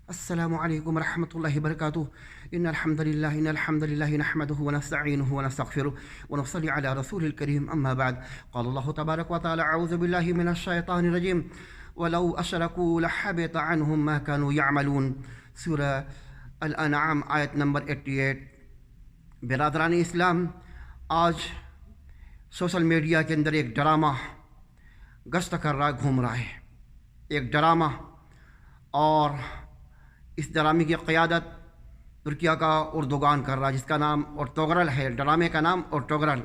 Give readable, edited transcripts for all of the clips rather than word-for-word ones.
السلام علیکم ورحمۃ اللہ وبرکاتہ ان الحمد للہ نحمده ونستعینه ونستغفره ونصلی علی رسول الکریم اما بعد قال اللہ تبارک وتعالی اعوذ باللہ من الشیطان الرجیم ولو اشرکوا لحبط عنهم ما كانوا يعملون، سورہ الانعام آیت نمبر 88۔ برادران اسلام، آج سوشل میڈیا کے اندر ایک ڈرامہ گشت کر رہا گھوم رہا ہے، ایک ڈرامہ، اور اس ڈرامے کی قیادت ترکیہ کا اردوغان کر رہا ہے، جس کا نام ارطغرل ہے۔ ڈرامے کا نام ارطغرل۔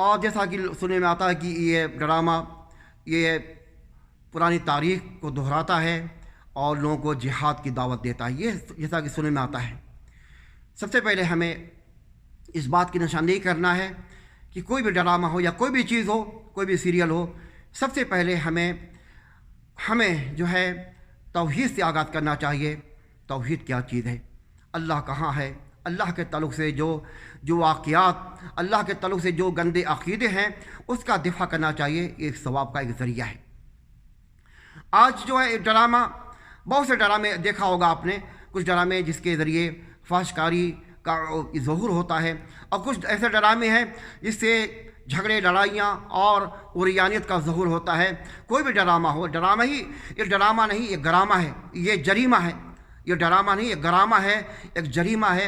اور جیسا کہ سننے میں آتا ہے کہ یہ ڈرامہ یہ پرانی تاریخ کو دہراتا ہے اور لوگوں کو جہاد کی دعوت دیتا ہے، یہ جیسا کہ سننے میں آتا ہے۔ سب سے پہلے ہمیں اس بات کی نشاندہی کرنا ہے کہ کوئی بھی ڈرامہ ہو یا کوئی بھی چیز ہو، کوئی بھی سیریل ہو، سب سے پہلے ہمیں جو ہے توحید سے آغاز کرنا چاہیے۔ توحید کیا چیز ہے، اللہ کہاں ہے، اللہ کے تعلق سے جو واقعات، اللہ کے تعلق سے جو گندے عقیدے ہیں، اس کا دفاع کرنا چاہیے۔ ایک ثواب کا ایک ذریعہ ہے۔ آج جو ہے ڈرامہ، بہت سے ڈرامے دیکھا ہوگا آپ نے، کچھ ڈرامے جس کے ذریعے فحش کاری کا ظہور ہوتا ہے، اور کچھ ایسے ڈرامے ہیں جس سے جھگڑے، لڑائیاں اور عریانیت کا ظہور ہوتا ہے۔ کوئی بھی ڈرامہ ہو، ڈرامہ ہی، یہ ڈرامہ نہیں، یہ گرامہ ہے، یہ جریمہ ہے۔ یہ ڈرامہ نہیں، یہ گرامہ ہے، ایک جریمہ ہے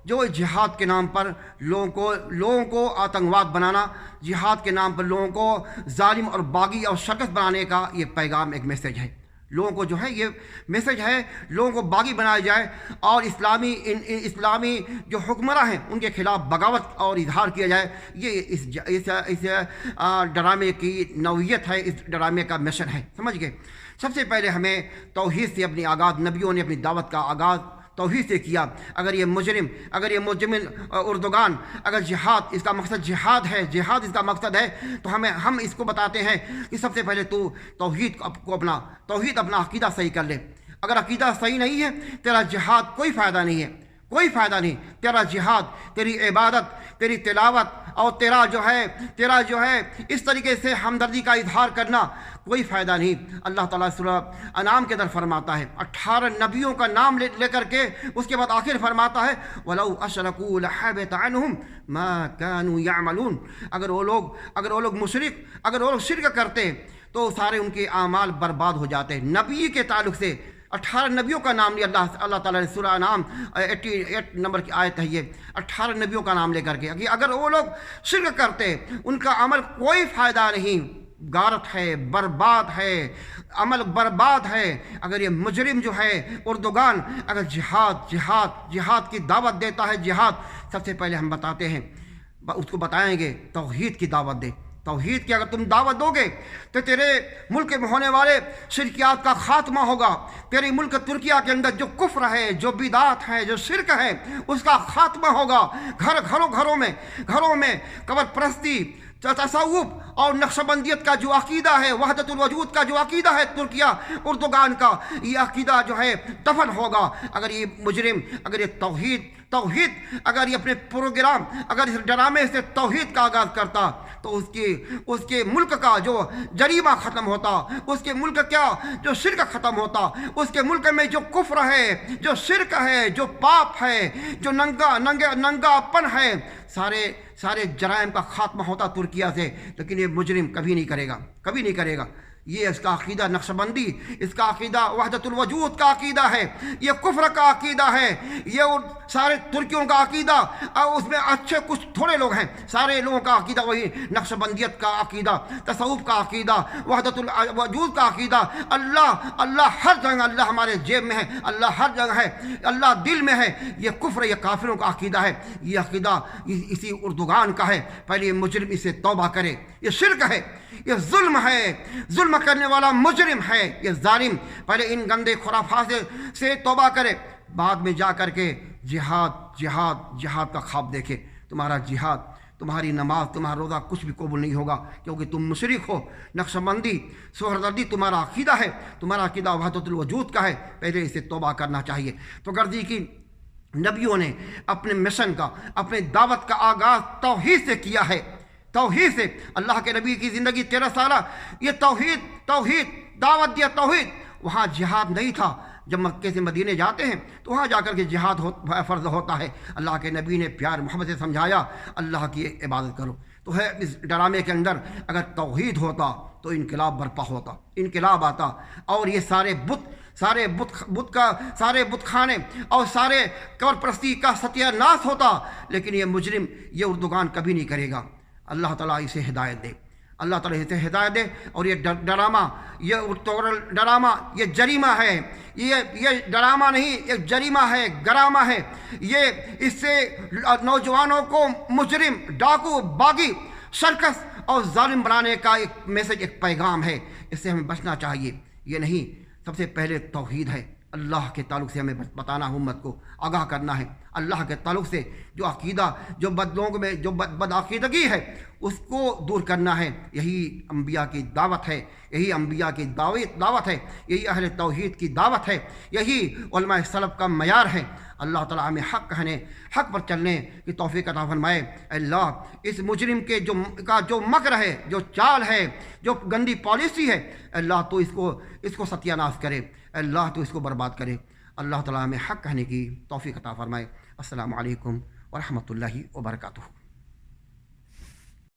جو جہاد کے نام پر لوگوں کو آتنکواد بنانا، جہاد کے نام پر لوگوں کو ظالم اور باغی اور شرکس بنانے کا یہ پیغام، ایک میسج ہے۔ لوگوں کو جو ہے یہ میسج ہے، لوگوں کو باغی بنایا جائے اور اسلامی جو حکمراں ہیں ان کے خلاف بغاوت اور اظہار کیا جائے۔ یہ اس ڈرامے کی نوعیت ہے، اس ڈرامے کا مشن ہے، سمجھ گئے۔ سب سے پہلے ہمیں توحید سے اپنی آغاز، نبیوں نے اپنی دعوت کا آغاز توحید سے کیا۔ اگر یہ مجرم اردوغان، اگر جہاد اس کا مقصد جہاد ہے، جہاد اس کا مقصد ہے، تو ہم اس کو بتاتے ہیں کہ سب سے پہلے تو توحید اپنا عقیدہ صحیح کر لے۔ اگر عقیدہ صحیح نہیں ہے، تیرا جہاد کوئی فائدہ نہیں ہے، کوئی فائدہ نہیں۔ تیرا جہاد، تیری عبادت، تیری تلاوت اور تیرا جو ہے اس طریقے سے ہمدردی کا اظہار کرنا کوئی فائدہ نہیں۔ اللہ تعالیٰ سورہ انعام کے اندر فرماتا ہے، 18 نبیوں کا نام لے کر کے اس کے بعد آخر فرماتا ہے وَلَوْ أَشْرَكُوا لَحَبِطَ عَنْهُمْ مَا كَانُوا يَعْمَلُونَ۔ اگر وہ لوگ شرک کرتے تو سارے ان کے اعمال برباد ہو جاتے۔ نبی کے تعلق سے 18 نبیوں کا نام لیا اللہ تعالیٰ نے، سورہ انعام 88 نمبر کی آیت ہے یہ، 18 نبیوں کا نام لے کر کے، اگر وہ لوگ شرک کرتے ان کا عمل کوئی فائدہ نہیں، غارت ہے، برباد ہے، عمل برباد ہے۔ اگر یہ مجرم جو ہے اردوغان، اگر جہاد کی دعوت دیتا ہے، جہاد سب سے پہلے ہم بتاتے ہیں، اس کو بتائیں گے توحید کی دعوت دے۔ توحید کی اگر تم دعوت دو گے تو تیرے ملک میں ہونے والے شرکیات کا خاتمہ ہوگا۔ تیرے ملک ترکیہ کے اندر جو کفر ہے، جو بدعات ہے، جو شرک ہے، اس کا خاتمہ ہوگا۔ گھروں میں قبر پرستی، تصوف اور نقشبندیت کا جو عقیدہ ہے، وحدت الوجود کا جو عقیدہ ہے ترکیہ اردوغان کا، یہ عقیدہ جو ہے دفن ہوگا۔ اگر یہ مجرم، اگر یہ توحید اگر یہ اپنے پروگرام، اگر اس ڈرامے سے توحید کا آغاز کرتا تو اس کے ملک کا جو جریمہ ختم ہوتا، اس کے ملک کا جو شرک ختم ہوتا، اس کے ملک میں جو کفر ہے، جو شرک ہے، جو پاپ ہے، جو ننگا پن ہے، سارے جرائم کا خاتمہ ہوتا ترکیہ سے۔ لیکن یہ مجرم کبھی نہیں کرے گا۔ یہ اس کا عقیدہ نقشبندی، اس کا عقیدہ وحدت الوجود کا عقیدہ ہے، یہ کفر کا عقیدہ ہے، یہ سارے ترکیوں کا عقیدہ، اور اس میں اچھے کچھ تھوڑے لوگ ہیں، سارے لوگوں کا عقیدہ وہی نقشبندیت کا عقیدہ، تصوف کا عقیدہ، وحدت الوجود کا عقیدہ۔ اللہ ہر جگہ، اللہ ہمارے جیب میں ہے، اللہ ہر جگہ ہے، اللہ دل میں ہے۔ یہ کفر، یہ کافروں کا عقیدہ ہے، یہ عقیدہ اسی اردوغان کا ہے۔ پہلے یہ مجرم اس سے توبہ کرے، یہ شرک ہے، یہ ظلم ہے، ظلم کرنے والا مجرم ہے، یہ ظالم۔ پہلے ان گندے خرافات سے توبہ کرے، بعد میں جا کر کے جہاد کا خواب دیکھے۔ تمہارا جہاد، تمہاری نماز، تمہارا روزہ کچھ بھی قبول نہیں ہوگا، کیونکہ تم مشرک ہو۔ نقشبندی، سہردردی تمہارا عقیدہ ہے، تمہارا عقیدہ وحدت الوجود کا ہے، پہلے اسے توبہ کرنا چاہیے۔ تو غرضی کی نبیوں نے اپنے مشن کا، اپنے دعوت کا آغاز توحید سے کیا ہے، توحید سے۔ اللہ کے نبی کی زندگی 13 سالہ یہ توحید دعوت دیا، توحید، وہاں جہاد نہیں تھا. جب مکے سے مدینے جاتے ہیں تو وہاں جا کر کے جہاد فرض ہوتا ہے. اللہ کے نبی نے پیار محبت سے سمجھایا اللہ کی عبادت کرو. تو ہے اس ڈرامے کے اندر اگر توحید ہوتا تو انقلاب برپا ہوتا, انقلاب آتا, اور یہ سارے بت خانے اور سارے قبر پرستی کا ستیہ ناش ہوتا. لیکن یہ مجرم یہ اردوغان کبھی نہیں کرے گا. اللہ تعالیٰ اسے ہدایت دے, اللہ تعالیٰ اسے ہدایت دے. اور یہ ڈرامہ, یہ ڈرامہ یہ جریمہ ہے, یہ ڈرامہ نہیں, یہ جریمہ ہے, گرامہ ہے. یہ اس سے نوجوانوں کو مجرم, ڈاکو, باغی, سرکس اور ظالم بنانے کا ایک میسج, ایک پیغام ہے. اس سے ہمیں بچنا چاہیے. یہ نہیں, سب سے پہلے توحید ہے. اللہ کے تعلق سے ہمیں بتانا, امت کو آگاہ کرنا ہے. اللہ کے تعلق سے جو عقیدہ, جو لوگوں میں جو بدعقیدگی ہے اس کو دور کرنا ہے. یہی انبیاء کی دعوت ہے, یہی انبیاء کی دعوت ہے, یہی اہل توحید کی دعوت ہے, یہی علماء سلف کا معیار ہے. اللہ تعالیٰ ہمیں حق کہنے, حق پر چلنے کی توفیق عطا فرمائے. اللہ اس مجرم کے جو مکر ہے, جو چال ہے, جو گندی پالیسی ہے, اللہ تو اس کو ستیہ ناش کرے, اللہ تو اس کو برباد کرے. اللہ تعالیٰ ہمیں حق کہنے کی توفیق عطا فرمائے. السلام علیکم ورحمۃ اللہ وبرکاتہ.